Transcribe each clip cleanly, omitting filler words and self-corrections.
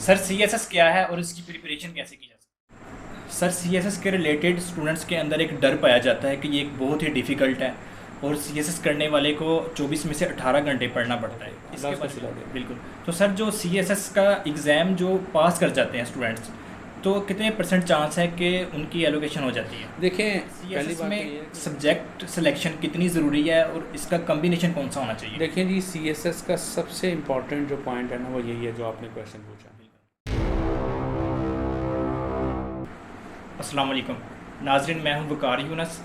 Sir CSS क्या है और इसकी प्रिपरेशन कैसे की जा सकती है? सर सीएसएस के रिलेटेड स्टूडेंट्स के अंदर एक डर पाया जाता है कि ये एक बहुत ही डिफ़िकल्ट है और सीएसएस करने वाले को 24 में से 18 घंटे पढ़ना पड़ता है। अल्लाह इसके उसको बारे सिला दे। में बिल्कुल। तो सर जो सीएसएस का एग्ज़ाम जो पास कर जाते हैं स्टूडेंट्स, तो कितने परसेंट चांस है कि उनकी एलोकेशन हो जाती है? देखें, पहली सीएसएस बात तो में ये है कि सब्जेक्ट सिलेक्शन कितनी ज़रूरी है और इसका कम्बिनेशन कौन सा होना चाहिए? देखें जी, सीएसएस का सबसे इम्पॉर्टेंट जो पॉइंट है ना, वो यही है जो आपने क्वेश्चन पूछा। अस्सलाम वालेकुम नाजरीन, मैं हूं वकार यूनस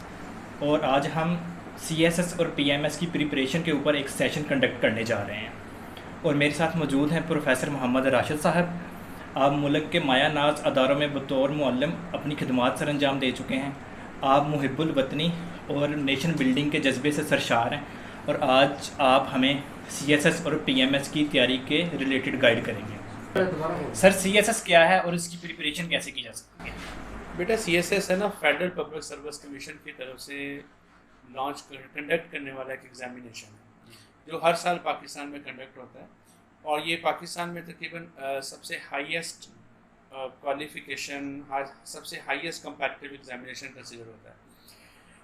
और आज हम सीएसएस और पीएमएस की प्रिपरेशन के ऊपर एक सेशन कंडक्ट करने जा रहे हैं। और मेरे साथ मौजूद हैं प्रोफेसर मोहम्मद राशिद साहब। आप मुल्क के माया नाज अदारों में बतौर मुअल्लिम अपनी खिदमात सर अंजाम दे चुके हैं। आप मुहिब्बुल वतनी और नेशन बिल्डिंग के जज्बे से सरशार हैं और आज आप हमें सीएसएस और पीएमएस की तैयारी के रिलेटेड गाइड करेंगे। सर सीएसएस क्या है और इसकी प्रिपरेशन कैसे की जा सकती है? बेटा, सीएसएस है ना, फेडरल पब्लिक सर्विस कमीशन की तरफ से कंडक्ट करने वाला एक एग्जामिनेशन है जो हर साल पाकिस्तान में कंडक्ट होता है। और ये पाकिस्तान में तकरीबन सबसे हाईएस्ट क्वालिफिकेशन, सबसे हाईएस्ट कंपैरेटिव एग्जामिनेशन कंसिडर होता है।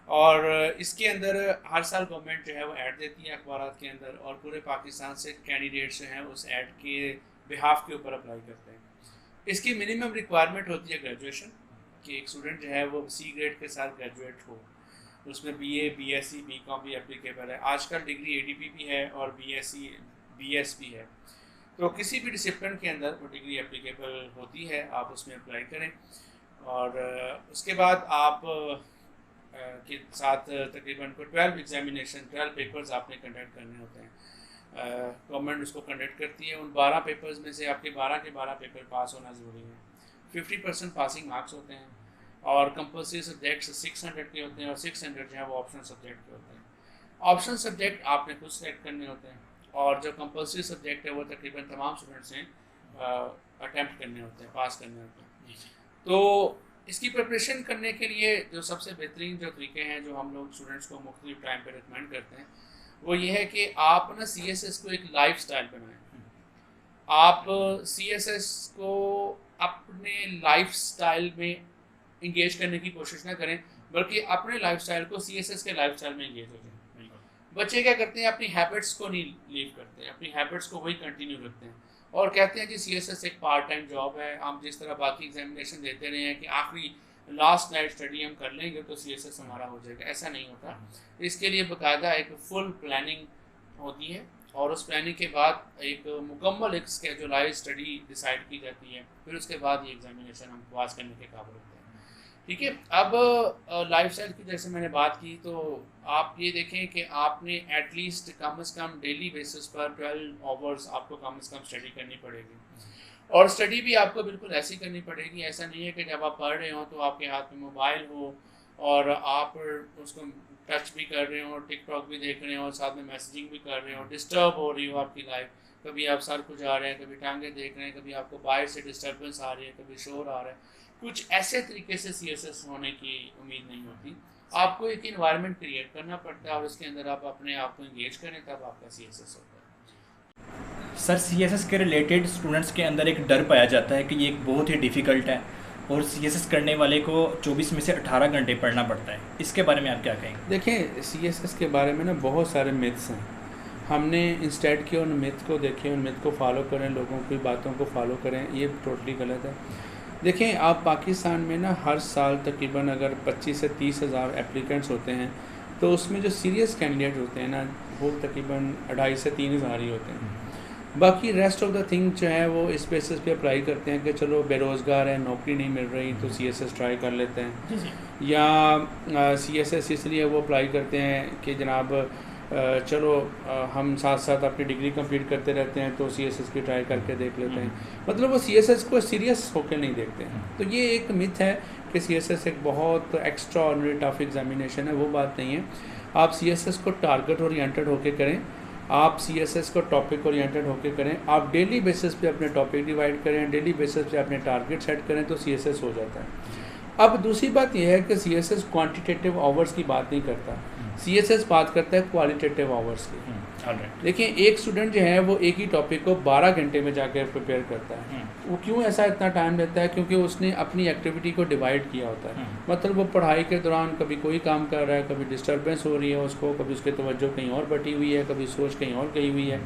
और इसके अंदर हर साल गवर्नमेंट जो है वो ऐड देती है अखबारात के अंदर, और पूरे पाकिस्तान से कैंडिडेट्स जो हैं उस ऐड के बिहाफ के ऊपर अप्लाई करते हैं। इसकी मिनिमम रिक्वायरमेंट होती है ग्रेजुएशन, कि एक स्टूडेंट जो है वो सी ग्रेड के साथ ग्रेजुएट हो। उसमें बीए, बीएससी, बीकॉम भी एप्लीकेबल है। आजकल डिग्री एडीपी भी है और बीएससी, बीएस भी है। तो किसी भी डिसिप्लिन के अंदर वो डिग्री एप्लीकेबल होती है, आप उसमें अप्लाई करें। और उसके बाद आप के साथ तकरीबन को 12 एग्जामिनेशन, 12 पेपर्स आपने कंडक्ट करने होते हैं। गवर्नमेंट उसको कंडक्ट करती है। उन 12 पेपर्स में से आपके 12 के 12 पेपर पास होना ज़रूरी है। 50% पासिंग मार्क्स होते हैं और कंपल्सरी सब्जेक्ट्स 600 के होते हैं और 600 जो है वो ऑप्शनल सब्जेक्ट के होते हैं। ऑप्शनल सब्जेक्ट आपने खुद सेलेक्ट करने होते हैं और जो कंपल्सरी सब्जेक्ट है वो तकरीबन तमाम स्टूडेंट्स ने अटैम्प्ट करने होते हैं, पास करने होते हैं। तो इसकी प्रिपरेशन करने के लिए जो सबसे बेहतरीन जो तरीके हैं जो हम लोग स्टूडेंट्स को मुख्तलिफ टाइम पर रिकमेंड करते हैं, वो ये है कि आप ना सीएसएस को एक लाइफ स्टाइल बनाएं। आप सीएसएस को अपने लाइफ स्टाइल में इंगेज करने की कोशिश ना करें, बल्कि अपने लाइफ स्टाइल को सीएसएस के लाइफ स्टाइल में इंगेज हो जाए। बच्चे क्या करते हैं, अपनी हैबिट्स को नहीं लीव करते हैं, अपनी हैबिट्स को वही कंटिन्यू रखते हैं और कहते हैं कि सीएसएस एक पार्ट टाइम जॉब है। हम जिस तरह बाकी एग्जामिनेशन देते रहे हैं कि आखिरी लास्ट नाइट स्टडी हम कर लेंगे तो सीएसएस हमारा हो जाएगा, ऐसा नहीं होता। इसके लिए बाकायदा एक फुल प्लानिंग होती है और उस प्लानिंग के बाद एक मुकम्मल एक स्केजुलाइज स्टडी डिसाइड की जाती है। फिर उसके बाद ये एग्जामिनेशन हम पास करने के काबिल होते हैं। ठीक है, अब लाइफ स्टाइल की जैसे मैंने बात की, तो आप ये देखें कि आपने एटलीस्ट कम से कम डेली बेसिस पर 12 आवर्स आपको कम से कम स्टडी करनी पड़ेगी। और स्टडी भी आपको बिल्कुल ऐसी करनी पड़ेगी, ऐसा नहीं है कि जब आप पढ़ रहे हो तो आपके हाथ में मोबाइल हो और आप उसको टच भी कर रहे हो, टिकटॉक भी देख रहे हो और साथ में मैसेजिंग भी कर रहे हो, डिस्टर्ब हो रही हो आपकी लाइफ। कभी आप सर को जा रहे हैं, कभी टांगे देख रहे हैं, कभी आपको बाहर से डिस्टर्बेंस आ रही है, कभी शोर आ रहा है। कुछ ऐसे तरीके से सीएसएस होने की उम्मीद नहीं होती। आपको एक इन्वायरमेंट क्रिएट करना पड़ता है और उसके अंदर आप अपने आप को इंगेज करें, तब आपका सीएसएस होता है। सर सीएसएस के रिलेटेड स्टूडेंट्स के अंदर एक डर पाया जाता है कि ये एक बहुत ही डिफ़िकल्ट है और सीएसएस करने वाले को 24 में से 18 घंटे पढ़ना पड़ता है। इसके बारे में आप क्या कहेंगे? देखें, सीएसएस के बारे में ना बहुत सारे मिथ्स हैं। हमने इंस्टेड के उन मिथ को देखें, उन मिथ को फॉलो करें, लोगों की बातों को फॉलो करें, ये टोटली गलत है। देखें, आप पाकिस्तान में ना हर साल तकरीबन अगर 25 से 30 हज़ार एप्लीकेंट्स होते हैं, तो उसमें जो सीरियस कैंडिडेट होते हैं ना, वो तकरीबन 2.5 से 3 हज़ार ही होते हैं। बाकी रेस्ट ऑफ द थिंग जो है वो इस बेसिस पे अप्लाई करते हैं कि चलो बेरोज़गार है, नौकरी नहीं मिल रही तो सीएसएस ट्राई कर लेते हैं, या सीएसएस इसलिए वो अप्लाई करते हैं कि जनाब चलो हम साथ साथ अपनी डिग्री कंप्लीट करते रहते हैं तो सीएसएस की ट्राई करके देख लेते हैं। मतलब वो सीएसएस को सीरियस होकर नहीं देखते हैं। तो ये एक मिथ है कि सीएसएस एक बहुत एक्स्ट्रा ऑर्डिनरी टफ एग्जामिनेशन है, वो बात नहीं है। आप सीएसएस को टारगेट ओरिएंटेड होकर करें, आप सीएसएस को टॉपिक ओरिएंटेड होकर करें, आप डेली बेसिस पे अपने टॉपिक डिवाइड करें, डेली बेसिस पे अपने टारगेट सेट करें तो सीएसएस हो जाता है। अब दूसरी बात यह है कि सीएसएस क्वांटिटेटिव आवर्स की बात नहीं करता, सीएसएस बात करता है क्वालिटेटिव आवर्स की। देखिए, एक स्टूडेंट जो है वो एक ही टॉपिक को 12 घंटे में जाकर प्रिपेयर करता है, वो क्यों ऐसा इतना टाइम लेता है? क्योंकि उसने अपनी एक्टिविटी को डिवाइड किया होता है। मतलब वो पढ़ाई के दौरान कभी कोई काम कर रहा है, कभी डिस्टर्बेंस हो रही है उसको, कभी उसकी तवज्जो कहीं और बटी हुई है, कभी सोच कहीं और गई हुई है,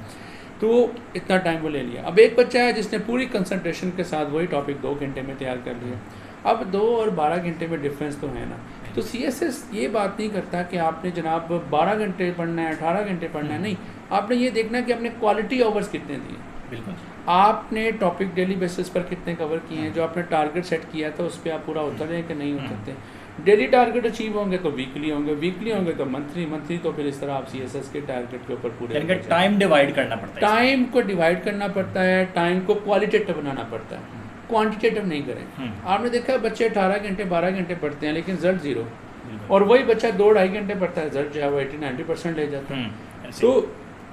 तो इतना टाइम वो ले लिया। अब एक बच्चा है जिसने पूरी कंसंट्रेशन के साथ वही टॉपिक 2 घंटे में तैयार कर लिया। अब 2 और 12 घंटे में डिफरेंस तो है ना। तो CSS ये बात नहीं करता कि आपने जनाब 12 घंटे पढ़ना है, 18 घंटे पढ़ना है, नहीं, आपने ये देखना कि आपने क्वालिटी आवर्स कितने दिए, बिल्कुल आपने टॉपिक डेली बेसिस पर कितने कवर किए हैं, जो आपने टारगेट सेट किया था उस पर आप पूरा उतर रहे हैं कि नहीं उतरते। डेली टारगेट अचीव होंगे तो वीकली होंगे, वीकली होंगे तो मंथली तो फिर इस तरह आप CSS के टारगेट के ऊपर पूरे टाइम डिवाइड करना पड़ता है, टाइम को डिवाइड करना पड़ता है, टाइम को क्वालिटेटिव बनाना पड़ता है, क्वांटिटेटिव नहीं करें। आपने देखा बच्चे 18 घंटे 12 घंटे पढ़ते हैं लेकिन रिजल्ट 0, और वही बच्चा 2-2.5 घंटे पढ़ता है, रिजल्ट जो है वो 80-90% ले जाता है। तो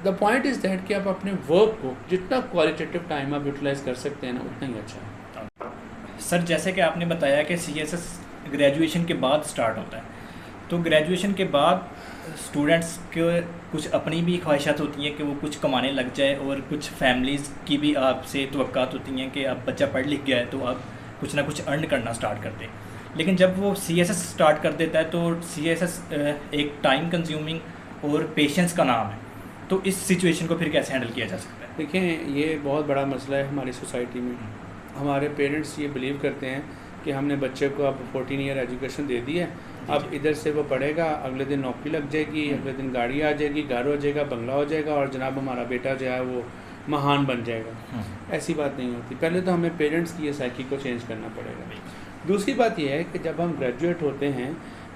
द पॉइंट इज़ दैट कि आप अपने वर्क को जितना क्वालिटेटिव टाइम आप यूटिलाइज कर सकते हैं ना, उतना ही अच्छा है। सर जैसे कि आपने बताया कि CSS ग्रेजुएशन के बाद स्टार्ट होता है, तो ग्रेजुएशन के बाद स्टूडेंट्स के कुछ अपनी भी ख्वाहिशात होती हैं कि वो कुछ कमाने लग जाए, और कुछ फैमिलीज़ की भी आपसे तवक्कात होती हैं कि अब बच्चा पढ़ लिख गया है तो अब कुछ ना कुछ अर्न करना स्टार्ट कर दे। लेकिन जब वो CSS स्टार्ट कर देता है तो CSS एक टाइम कंज्यूमिंग और पेशेंस का नाम है, तो इस सिचुएशन को फिर कैसे हैंडल किया जा सकता है? देखें, ये बहुत बड़ा मसला है हमारी सोसाइटी में। हमारे पेरेंट्स ये बिलीव करते हैं कि हमने बच्चे को अब 14 ईयर एजुकेशन दे दी है, अब इधर से वो पढ़ेगा, अगले दिन नौकरी लग जाएगी, अगले दिन गाड़ी आ जाएगी, घर हो जाएगा, बंगला हो जाएगा, और जनाब हमारा बेटा जो है वो महान बन जाएगा। ऐसी बात नहीं होती। पहले तो हमें पेरेंट्स की ये साइकी को चेंज करना पड़ेगा। दूसरी बात यह है कि जब हम ग्रेजुएट होते हैं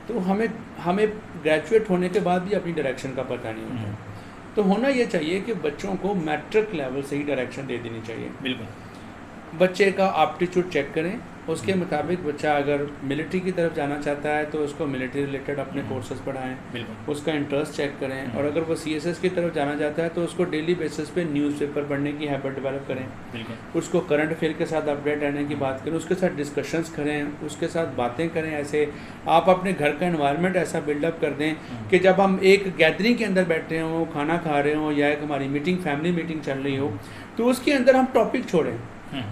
तो हमें ग्रेजुएट होने के बाद भी अपनी डायरेक्शन का पता नहीं होता। तो होना ये चाहिए कि बच्चों को मैट्रिक लेवल से ही डायरेक्शन दे देनी चाहिए। बिल्कुल। बच्चे का एप्टीट्यूड चेक करें, उसके मुताबिक बच्चा अगर मिलिट्री की तरफ जाना चाहता है तो उसको मिलिट्री रिलेटेड अपने कोर्सेज पढ़ाएं, उसका इंटरेस्ट चेक करें, और अगर वो CSS की तरफ जाना चाहता है तो उसको डेली बेसिस पे न्यूज़पेपर पढ़ने की हैबिट डेवलप करें, उसको करंट अफेयर के साथ अपडेट रहने की बात करें, उसके साथ डिस्कशंस करें, उसके साथ बातें करें। ऐसे आप अपने घर का एनवायरनमेंट ऐसा बिल्डअप कर दें कि जब हम एक गैदरिंग के अंदर बैठे हों, खाना खा रहे हों, या एक हमारी मीटिंग फैमिली मीटिंग चल रही हो, तो उसके अंदर हम टॉपिक छोड़ें,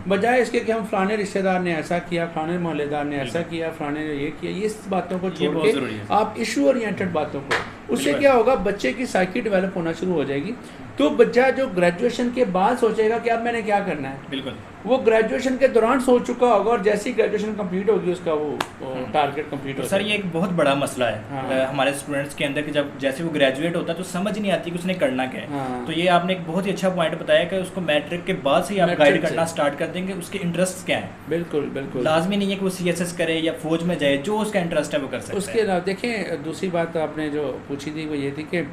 बजाय इसके कि हम फलाने रिश्तेदार ने ऐसा किया, फलाने मोहल्लेदार ने ऐसा किया, फलाने ने ये किया, ये बातों को छोड़ के आप इशू ओरिएंटेड बातों को, उससे क्या होगा, बच्चे की साइकी डेवलप होना शुरू हो जाएगी। तो बच्चा जो ग्रेजुएशन के बाद सोचेगा कि अब मैंने क्या करना है, बिल्कुल वो ग्रेजुएशन के दौरान सोच चुका होगा, और जैसे ही ग्रेजुएशन कंप्लीट होगी उसका वो टारगेट कंप्लीट हो। सर ये एक बहुत बड़ा मसला है हमारे स्टूडेंट्स के अंदर कि जब जैसे वो ग्रेजुएट होता है तो समझ नहीं आती कि उसने करना क्या है। तो ये आपने एक बहुत ही अच्छा पॉइंट बताया कि उसको मैट्रिक के बाद से ही आप गाइड करना स्टार्ट कर देंगे, उसके इंटरेस्ट क्या है। बिल्कुल बिल्कुल, लाजमी नहीं है कि वो CSS करे या फौज में जाए, जो उसका इंटरेस्ट है वो कर सकता है। उसके अलावा देखें, दूसरी बात आपने जो पूछी थी वो ये थी कि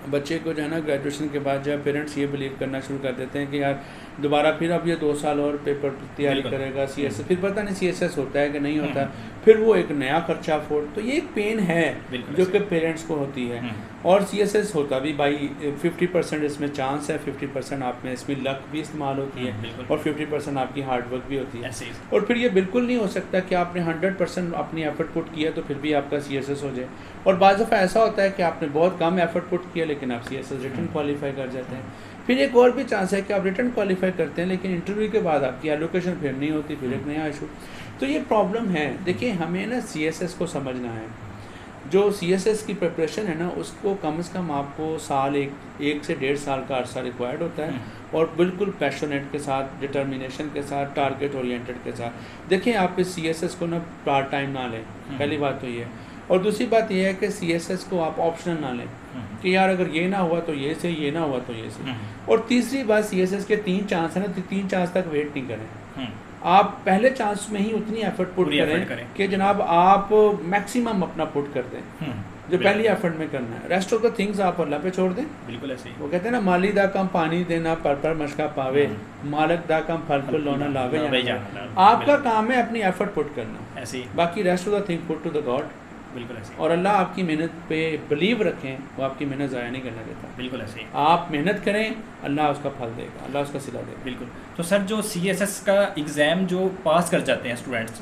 बच्चे को जो है ना ग्रेजुएशन के बाद जो है पेरेंट्स ये बिलीव करना शुरू कर देते हैं कि यार दोबारा फिर अब ये 2 साल और पेपर तैयारी करेगा CSS, फिर पता नहीं CSS होता है कि नहीं होता, फिर वो एक नया खर्चा अफोर्ड, तो ये एक पेन है जो कि पेरेंट्स को होती है। और CSS होता भी भाई 50% इसमें चांस है, 50% आप में इसमें लक भी इस्तेमाल होती है, और 50% आपकी हार्डवर्क भी होती है। और फिर ये बिल्कुल नहीं हो सकता कि आपने 100% अपनी एफर्ट पुट किया तो फिर भी आपका CSS हो जाए। और बाज़ दफ़ा ऐसा होता है कि आपने बहुत कम एफर्ट पुट किया लेकिन आप CSS रिटर्न क्वालिफाई कर जाते हैं। फिर एक और भी चांस है कि आप रिटर्न क्वालिफाई करते हैं लेकिन इंटरव्यू के बाद आपकी एलोकेशन फिर नहीं होती, फिर एक नया इशू। तो ये प्रॉब्लम है। देखिए हमें ना CSS को समझना है, जो CSS की प्रिपरेशन है ना उसको कम से कम आपको साल एक से 1.5 साल का अर्सा रिक्वायर्ड होता है, और बिल्कुल पैशनेट के साथ, डिटर्मिनेशन के साथ, टारगेट ओरिएंटेड के साथ। देखिए आप इस CSS को ना पार्ट टाइम ना लें, पहली बात तो ये है। और दूसरी बात यह है कि CSS को आप ऑप्शनल ना लें कि यार अगर ये ना हुआ तो ये से, ये ना हुआ तो ये से। और तीसरी बात, CSS के 3 चांस है ना, तो 3 चांस तक वेट नहीं करें। आप पहले चांस में ही उतनी एफर्ट पुट करें कि जनाब आप मैक्सिमम अपना पुट कर दें जो पहली एफर्ट में करना है। रेस्ट ऑफ द थिंग्स आप अल्लाह पे छोड़ दें। बिल्कुल ऐसे ही वो कहते हैं ना, माली दा कम पानी देना पर मशका पावे, मालक दा कम फल फूल लोना लावे। आपका काम है अपनी एफर्ट पुट करना, ऐसे ही बाकी rest of the thing put to the God. बिल्कुल ऐसे। और अल्लाह आपकी मेहनत पे बिलीव रखें, वो आपकी मेहनत ज़ाया नहीं करना देता। बिल्कुल ऐसे ही। आप मेहनत करें, अल्लाह उसका फल देगा, अल्लाह उसका सिला देगा। बिल्कुल। तो सर जो CSS का एग्ज़ाम जो पास कर जाते हैं स्टूडेंट्स,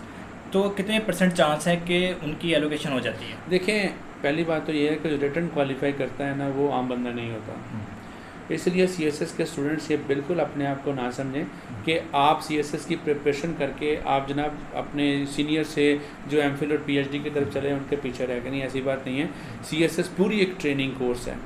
तो कितने % चांस है कि उनकी एलोकेशन हो जाती है? देखें पहली बात तो ये है कि जो रिटर्न क्वालिफाई करता है ना वो आम बंदा नहीं होता। इसलिए CSS के स्टूडेंट्स ये बिल्कुल अपने आप को ना समझें कि आप CSS की प्रिपरेशन करके आप जनाब अपने सीनियर से जो MPhil और PhD की तरफ चले उनके पीछे रह गए, नहीं, ऐसी बात नहीं है। CSS पूरी एक ट्रेनिंग कोर्स है।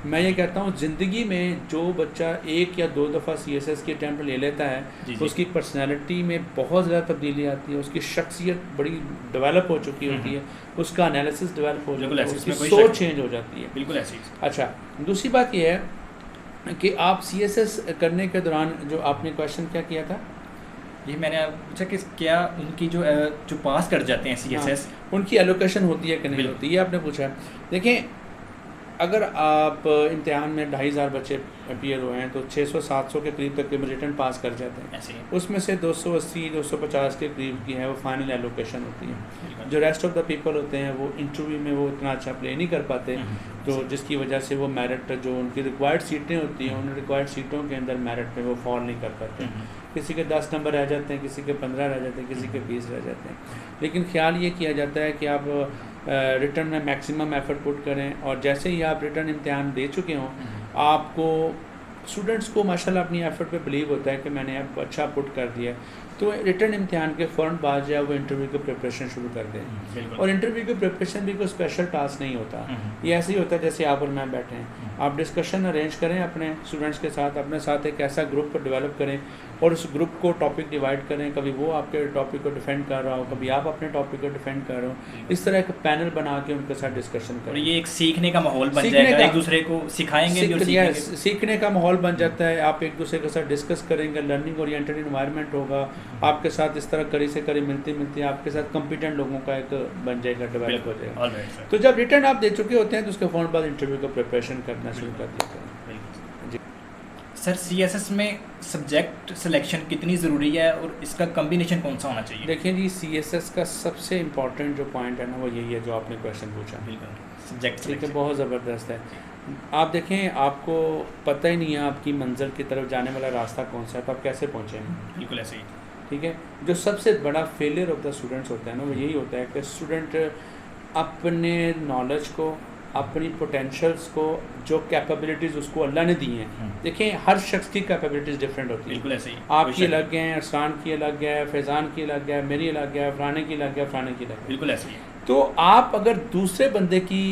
मैं ये कहता हूँ ज़िंदगी में जो बच्चा 1 या 2 दफ़ा CSS की अटैम्प्ट ले लेता है तो उसकी पर्सनैलिटी में बहुत ज़्यादा तब्दीली आती है, उसकी शख्सियत बड़ी डेवलप हो चुकी होती है, उसका एनालिसिस डेवलप हो जाता है, उसकी सोच चेंज हो जाती है। बिल्कुल ऐसी। अच्छा, दूसरी बात यह है कि आप CSS करने के दौरान जो आपने क्वेश्चन क्या किया था, ये मैंने पूछा कि क्या उनकी जो पास कर जाते हैं CSS उनकी एलोकेशन होती है कि नहीं होती, ये आपने पूछा है। देखें, अगर आप इम्तिहान में 2,500 बच्चे अपीयर हुए हैं तो 600-700 के करीब तक के रिटर्न पास कर जाते हैं। ऐसे उसमें से 280-250 के करीब की है वो फाइनल एलोकेशन होती है। जो रेस्ट ऑफ द पीपल होते हैं वो इंटरव्यू में वो इतना अच्छा प्ले नहीं कर पाते, तो जिसकी वजह से वो मेरिट जो उनकी रिक्वायर्ड सीटें होती हैं उन रिक्वायर्ड सीटों के अंदर मेरिट में वो फॉल नहीं कर पाते। किसी के 10 नंबर रह जाते हैं, किसी के 15 रह जाते हैं, किसी के 20 रह जाते हैं। लेकिन ख्याल ये किया जाता है कि आप रिटर्न में मैक्सिमम एफर्ट पुट करें, और जैसे ही आप रिटर्न इम्तिहान दे चुके हों आपको स्टूडेंट्स को माशाल्लाह अपनी एफर्ट पे बिलीव होता है कि मैंने अब अच्छा पुट कर दिया, तो रिटर्न इम्तिहान के फ़ौरन बाद जो है वो इंटरव्यू की प्रिपरेशन शुरू कर दें। और इंटरव्यू की प्रिपरेशन भी कोई स्पेशल टास्क नहीं होता, ये ऐसे ही होता है जैसे आप और मैं बैठे हैं। आप डिस्कशन अरेंज करें अपने स्टूडेंट्स के साथ, अपने साथ एक ऐसा ग्रुप डेवलप करें और उस ग्रुप को टॉपिक डिवाइड करें, कभी वो आपके टॉपिक को डिफेंड कर रहा हो, कभी आप अपने टॉपिक को डिफेंड कर रहे हो, इस तरह एक पैनल बना के उनके साथ डिस्कशन करें। ये एक सीखने का माहौल बन जाएगा, एक दूसरे को सिखाएंगे, सीखने का माहौल बन जाता है। आप एक दूसरे के साथ डिस्कस करेंगे, लर्निंग ओरिएंटेड इन्वायरमेंट होगा, आपके साथ इस तरह कड़ी से कड़ी मिलती मिलती आपके साथ कॉम्पिटेंट लोगों का एक बन जाएगा, डेवलप हो जाएगा। तो जब रिटर्न आप दे चुके होते हैं तो उसके फ़ौरन बाद इंटरव्यू का प्रिपरेशन करना शुरू कर दिया करें। सर, CSS में सब्जेक्ट सिलेक्शन कितनी ज़रूरी है और इसका कम्बिनेशन कौन सा होना चाहिए? देखिए जी, CSS का सबसे इम्पॉर्टेंट जो पॉइंट है ना वो यही है जो आपने क्वेश्चन पूछा। बिल्कुल, सब्जेक्ट ठीक है, बहुत ज़बरदस्त है। आप देखें, आपको पता ही नहीं है आपकी मंजिल की तरफ जाने वाला रास्ता कौन सा है, तो आप कैसे पहुँचेंगे? बिल्कुल ऐसे ही। ठीक है, जो सबसे बड़ा फेलियर ऑफ द स्टूडेंट्स होता है ना वो यही होता है कि स्टूडेंट अपने नॉलेज को, अपनी पोटेंशियल्स को, जो कैपेबिलिटीज़ उसको अल्लाह ने दी हैं, देखिए हर शख्स की कैपेबिलिटीज़ डिफरेंट होती है। बिल्कुल ऐसे ही। आपकी अलग है, अरसान की अलग है, फैज़ान की अलग है, मेरी अलग है, फलाने की अलग है, फलाने की अलग है। बिल्कुल ऐसे ही। तो आप अगर दूसरे बंदे की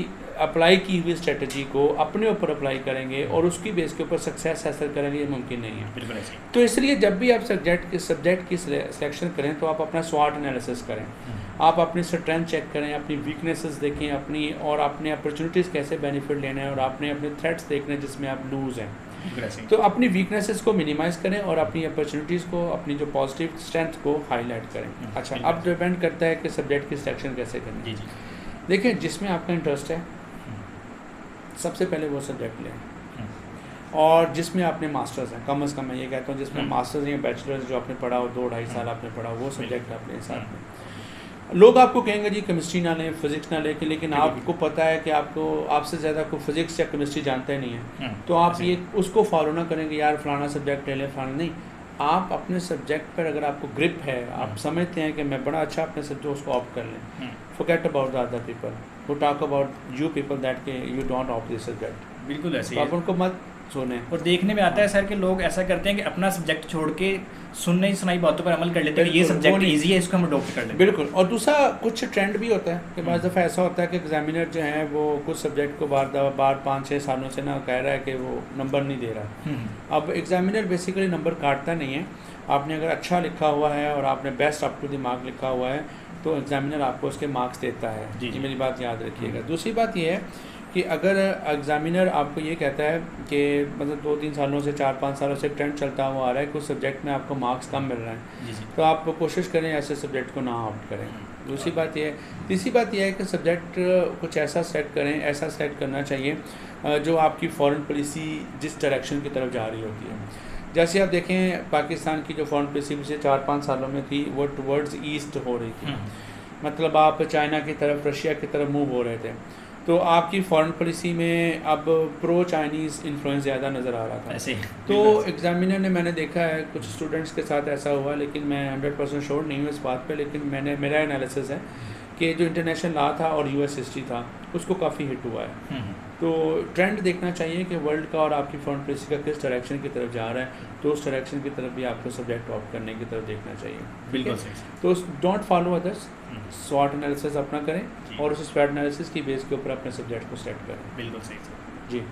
अप्लाई की हुई स्ट्रेटजी को अपने ऊपर अप्लाई करेंगे और उसकी बेस के ऊपर सक्सेस हासिल करेंगे, ये मुमकिन नहीं है। बिल्कुल ऐसे ही। तो इसलिए जब भी आप सब्जेक्ट की सिलेक्शन करें तो आप अपना स्वॉट एनालिसिस करें, आप अपनी स्ट्रेंथ चेक करें, अपनी वीकनेसेस देखें अपनी, और अपने अपॉर्चुनिटीज़ कैसे बेनिफिट लेना है, और आपने अपने थ्रेट्स देखने जिसमें आप लूज़ हैं। तो अपनी वीकनेसेस को मिनिमाइज़ करें और अपनी अपॉर्चुनिटीज़ को, अपनी जो पॉजिटिव स्ट्रेंथ को हाईलाइट करें। अच्छा, अब डिपेंड करता है कि सब्जेक्ट की सिलेक्शन कैसे करें। जी जी। देखिए, जिसमें आपका इंटरेस्ट है सबसे पहले वो सब्जेक्ट लें, और जिसमें आपने मास्टर्स हैं, कम से कम मैं ये कहता हूँ जिसमें मास्टर्स या बैचलर्स जो आपने पढ़ा हो 2-2.5 साल आपने पढ़ा, वो सब्जेक्ट आप लें साथ में। लोग आपको कहेंगे जी केमिस्ट्री ना लें, फिजिक्स ना लें, लेकिन आपको पता है कि आपसे ज़्यादा कोई फिजिक्स या केमिस्ट्री जानता ही नहीं है, तो आप ये उसको फॉलो ना करेंगे यार फलाना सब्जेक्ट ले लें, फलाना नहीं। आप अपने सब्जेक्ट पर अगर आपको ग्रिप है, आप समझते हैं कि मैं बड़ा अच्छा अपने सब्जेक्ट, उसको ऑप्ट कर लें। Forget about the other people who talk about you people that के you don't opt this subject. बिल्कुल ऐसे ही। आप उनको मत सुने। और देखने में आता है सर कि लोग ऐसा करते हैं कि अपना सब्जेक्ट छोड़ के सुनने सुनाई बातों पर अमल कर लेते हैं कि ये सब्जेक्ट इजी है, इसको हम अडॉप्ट कर लेते हैं। बिल्कुल। और दूसरा कुछ ट्रेंड भी होता है कि बाज़ दफ़ा ऐसा होता है कि एग्जामिनर जो है वो कुछ सब्जेक्ट को बार 5-6 सालों से ना कह रहा है कि वो नंबर नहीं दे रहा। अब एग्जामिनर बेसिकली नंबर काटता नहीं है, आपने अगर अच्छा लिखा हुआ है और आपने best up to the mark लिखा हुआ है तो एग्जामिनर आपको उसके मार्क्स देता है। ये मेरी बात याद रखिएगा। दूसरी बात ये है कि अगर एग्ज़ामिनर आपको ये कहता है कि मतलब 2-3 सालों से 4-5 सालों से ट्रेंड चलता हुआ आ रहा है, कुछ सब्जेक्ट में आपको मार्क्स कम मिल रहे हैं, तो आप कोशिश करें ऐसे सब्जेक्ट को ना ऑप्ट करें। दूसरी बात ये है। तीसरी बात यह है कि सब्जेक्ट कुछ ऐसा सेट करें, ऐसा सेट करना चाहिए जो आपकी फॉरेन पॉलिसी जिस डायरेक्शन की तरफ जा रही होती है। जैसे आप देखें पाकिस्तान की जो फॉरेन पॉलिसी पिछले 4-5 सालों में थी वो टुवर्ड्स ईस्ट हो रही थी, मतलब आप चाइना की तरफ, रशिया की तरफ मूव हो रहे थे, तो आपकी फॉरेन पॉलिसी में अब प्रो चाइनीज़ इन्फ्लुएंस ज़्यादा नज़र आ रहा था ऐसे। तो एग्जामिनर ने, मैंने देखा है कुछ स्टूडेंट्स के साथ ऐसा हुआ, लेकिन मैं 100% श्योर नहीं हूँ इस बात पे, लेकिन मेरा एनालिसिस है कि जो इंटरनेशनल लॉ था और यूएस हिस्ट्री था उसको काफ़ी हिट हुआ है। तो ट्रेंड देखना चाहिए कि वर्ल्ड का और आपकी फॉरेन पॉलिसी का किस डायरेक्शन की तरफ जा रहा है, तो उस डायरेक्शन की तरफ भी आपको सब्जेक्ट ऑप्ट करने की तरफ देखना चाहिए। बिल्कुल ठीक है? सही। तो डोंट फॉलो अदर्स, स्वॉट एनालिसिस अपना करें और उस स्वॉट एनालिसिस की बेस के ऊपर अपने सब्जेक्ट को सेट करें। बिल्कुल सही। जी।